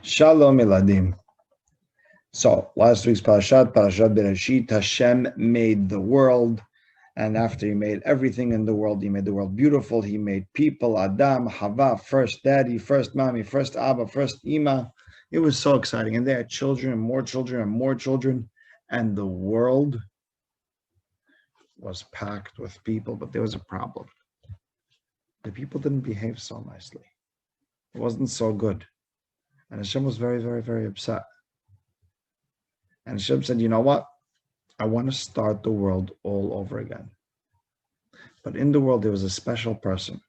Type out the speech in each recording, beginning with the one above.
Shalom Eladim. So last week's Parashat Bereshit, Hashem made the world, and after He made everything in the world, He made the world beautiful. He made people, Adam, Hava, first daddy, first mommy, first Abba, first Ima. It was so exciting, and they had children and more children and more children, and the world was packed with people. But there was a problem. The people didn't behave so nicely. It wasn't so good, and Hashem was very, very, very upset. And Hashem said, you know what? I want to start the world all over again. But in the world, there was a special person.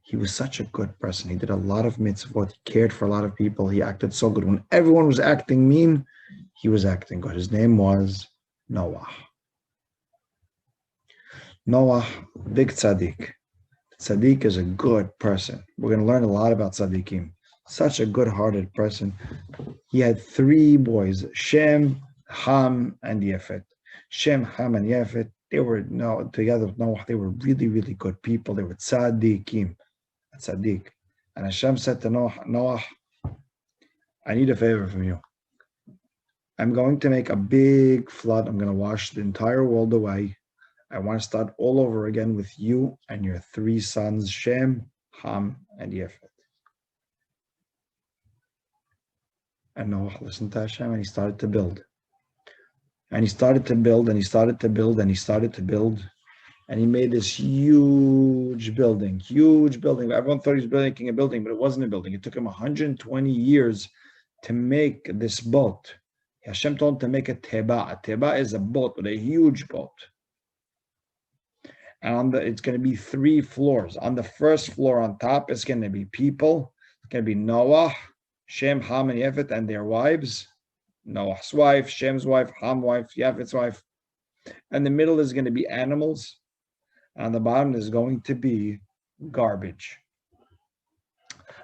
He was such a good person. He did a lot of mitzvot. He cared for a lot of people. He acted so good. When everyone was acting mean, he was acting good. His name was Noah. Noah, big tzaddik. Tzaddik is a good person. We're going to learn a lot about tzaddikim. Such a good-hearted person. He had 3 boys, Shem, Ham, and Yefet. Shem, Ham, and Yefet, they were together with Noah. They were really, really good people. They were tzaddikim, tzaddik. And Hashem said to Noah, I need a favor from you. I'm going to make a big flood. I'm going to wash the entire world away. I want to start all over again with you and your 3 sons, Shem, Ham, and Yefet. And Noah listened to Hashem and he started to build. And he started to build and he started to build and he started to build. And he made this huge building. Everyone thought he was making a building, but it wasn't a building. It took him 120 years to make this boat. Hashem told him to make a teba. A teba is a boat, but a huge boat. And it's going to be 3 floors. On the first floor on top, it's going to be people. It's going to be Noah, Shem, Ham, and Yefet, and their wives. Noah's wife, Shem's wife, Ham's wife, Yefet's wife. And the middle is going to be animals. On the bottom is going to be garbage.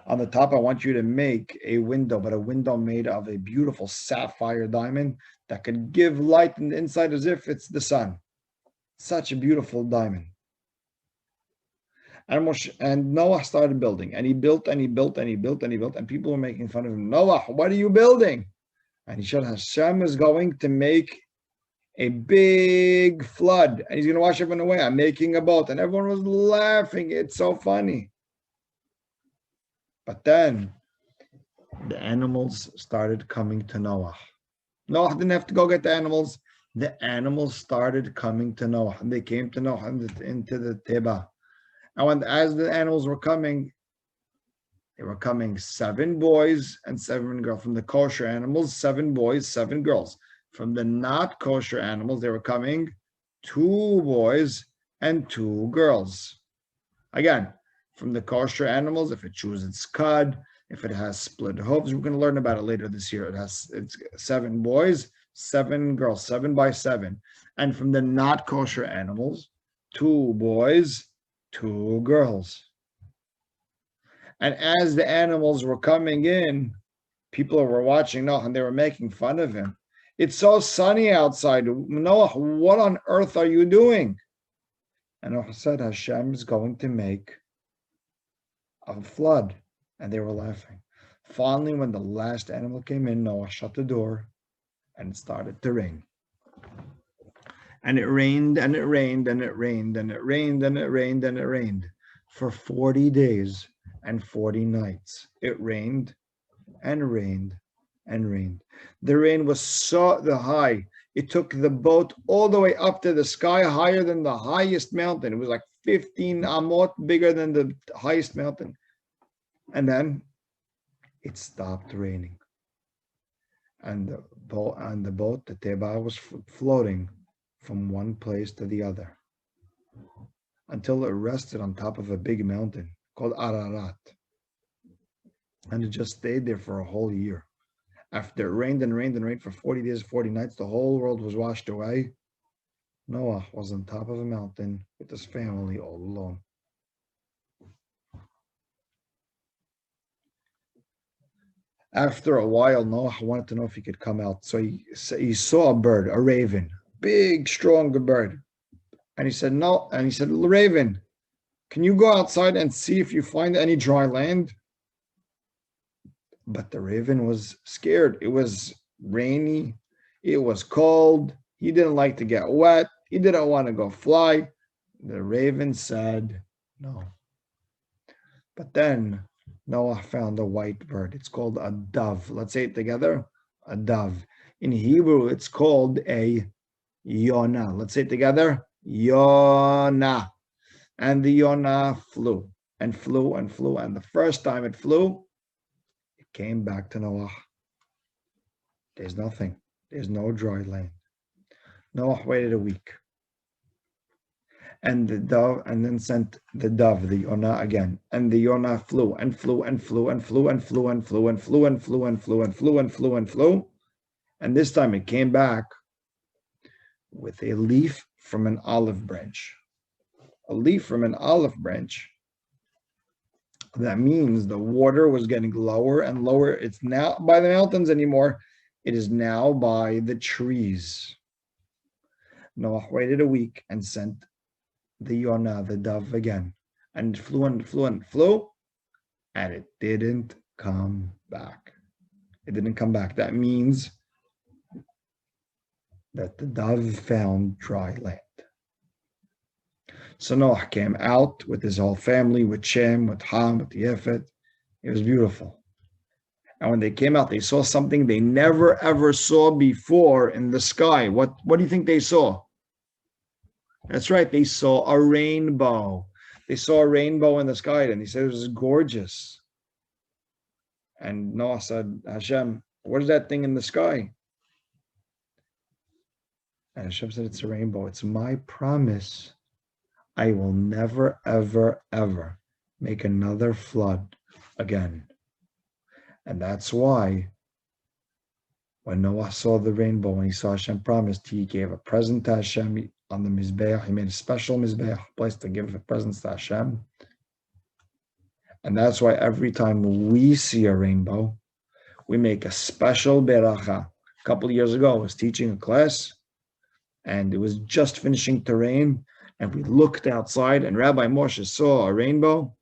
On the top, I want you to make a window, but a window made of a beautiful sapphire diamond that could give light in the inside as if it's the sun. Such a beautiful diamond. And Noah started building, and he built, and he built, and he built, and he built, and people were making fun of him. Noah, what are you building? And he said, Hashem is going to make a big flood, and he's going to wash everyone away. I'm making a boat, and everyone was laughing. It's so funny. But then the animals started coming to Noah. Noah didn't have to go get the animals. The animals started coming to Noah, and they came to Noah into the Teba. And as the animals were coming, they were coming 7 boys and 7 girls. From the kosher animals, 7 boys, 7 girls. From the not kosher animals, they were coming 2 boys and 2 girls. Again, from the kosher animals, if it chews its cud, if it has split hooves, we're going to learn about it later this year. It's 7 boys, 7 girls, 7 by 7. And from the not kosher animals, 2 boys, 2 girls. And as the animals were coming in, people were watching Noah and they were making fun of him. It's so sunny outside. Noah, what on earth are you doing? And Noah said, Hashem is going to make a flood. And they were laughing. Finally, when the last animal came in, Noah shut the door and it started to rain. And it rained, and it rained, and it rained, and it rained, and it rained, and it rained. For 40 days and 40 nights. It rained, and rained, and rained. The rain was so high. It took the boat all the way up to the sky, higher than the highest mountain. It was like 15 amot, bigger than the highest mountain. And then it stopped raining. And the boat, the Teba, was floating from one place to the other until it rested on top of a big mountain called Ararat. And it just stayed there for a whole year. After it rained and rained and rained for 40 days, 40 nights, the whole world was washed away. Noah was on top of a mountain with his family all alone. After a while, Noah wanted to know if he could come out. So he saw a bird, a raven, big, strong bird. And he said, no. And he said, Raven, can you go outside and see if you find any dry land? But the raven was scared. It was rainy. It was cold. He didn't like to get wet. He didn't want to go fly. The raven said no. But then Noah found a white bird. It's called a dove. Let's say it together. A dove. In Hebrew, it's called a Yonah. Let's say it together. Yonah. And the Yonah flew and flew and flew. And the first time it flew, it came back to Noah. There's nothing. There's no dry land. Noah waited a week. And the dove, and then sent the dove, the Yonah again. And the Yonah flew and flew and flew and flew and flew and flew and flew and flew and flew and flew and flew and flew. And this time it came back with a leaf from an olive branch. A leaf from an olive branch. That means the water was getting lower and lower. It's not by the mountains anymore. It is now by the trees. Noah waited a week and sent the Yonah, the dove, again. And it flew and flew and flew, and it didn't come back. It didn't come back. That means that the dove found dry land. So Noah came out with his whole family, with Shem, with Ham, with Yefet. It was beautiful. And when they came out, they saw something they never ever saw before in the sky. What do you think they saw? That's right, they saw a rainbow. They saw a rainbow in the sky, and he said it was gorgeous. And Noah said, Hashem, what is that thing in the sky? And Hashem said, it's a rainbow. It's my promise. I will never, ever, ever make another flood again. And that's why when Noah saw the rainbow, when he saw Hashem promised, he gave a present to Hashem on the Mizbeach. He made a special Mizbeach, place to give the presents to Hashem. And that's why every time we see a rainbow, we make a special beracha. A couple of years ago, I was teaching a class, and it was just finishing to rain, and we looked outside, and Rabbi Moshe saw a rainbow,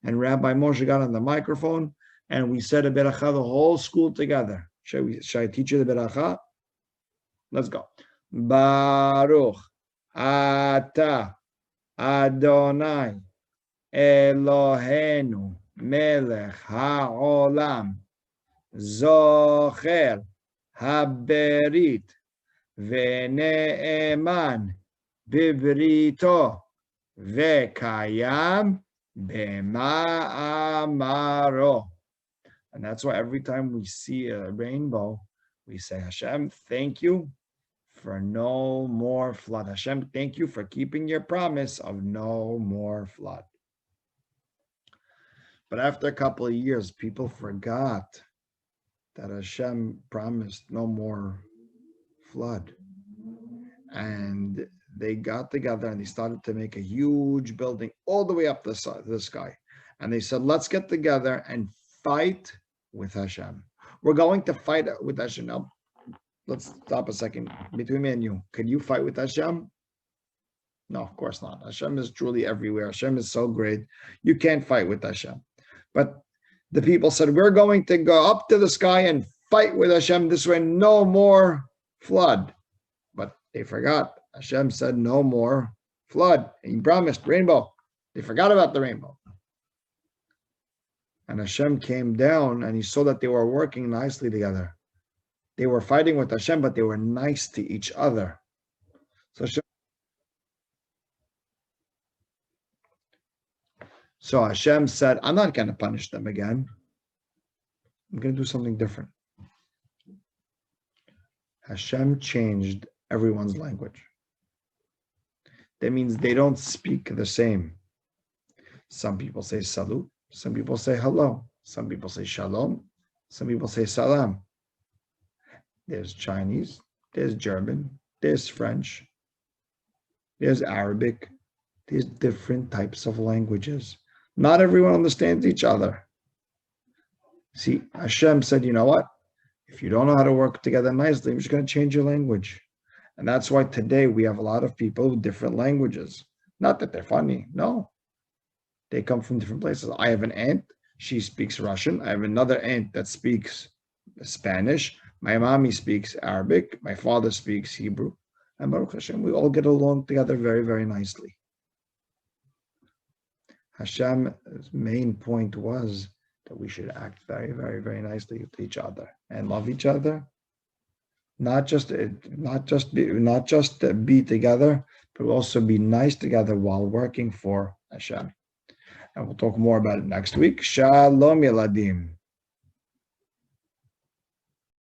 and Rabbi Moshe got on the microphone, and we said a beracha, the whole school together. Shall I teach you the beracha? Let's go. Baruch Ata Adonai Eloheinu Melech HaOlam Zocher HaBerit Ve'ne'eman Bibrito Ve'kayam B'ma'amaro. And that's why every time we see a rainbow, we say, Hashem, thank you for no more flood. Hashem, thank you for keeping your promise of no more flood. But after a couple of years, people forgot that Hashem promised no more flood. And they got together and they started to make a huge building all the way up the sky. And they said, let's get together and fight with Hashem. We're going to fight with Hashem. Now, let's stop a second. Between me and you, can you fight with Hashem? No, of course not. Hashem is truly everywhere. Hashem is so great. You can't fight with Hashem. But the people said, we're going to go up to the sky and fight with Hashem. This way, no more flood. But they forgot. Hashem said no more flood. He promised rainbow. They forgot about the rainbow. And Hashem came down and he saw that they were working nicely together. They were fighting with Hashem, but they were nice to each other. So Hashem said, I'm not going to punish them again. I'm going to do something different. Hashem changed everyone's language. That means they don't speak the same. Some people say salut. Some people say hello. Some people say shalom. Some people say salam. There's Chinese. There's German. There's French. There's Arabic. There's different types of languages. Not everyone understands each other. See, Hashem said, you know what? If you don't know how to work together nicely, I'm just going to change your language. And that's why today we have a lot of people with different languages. Not that they're funny. No. They come from different places. I have an aunt. She speaks Russian. I have another aunt that speaks Spanish. My mommy speaks Arabic. My father speaks Hebrew. And Baruch Hashem, we all get along together very, very nicely. Hashem's main point was that we should act very, very, very nicely with each other and love each other. Not just be together, but also be nice together while working for Hashem. And we'll talk more about it next week. Shalom, Yeladim.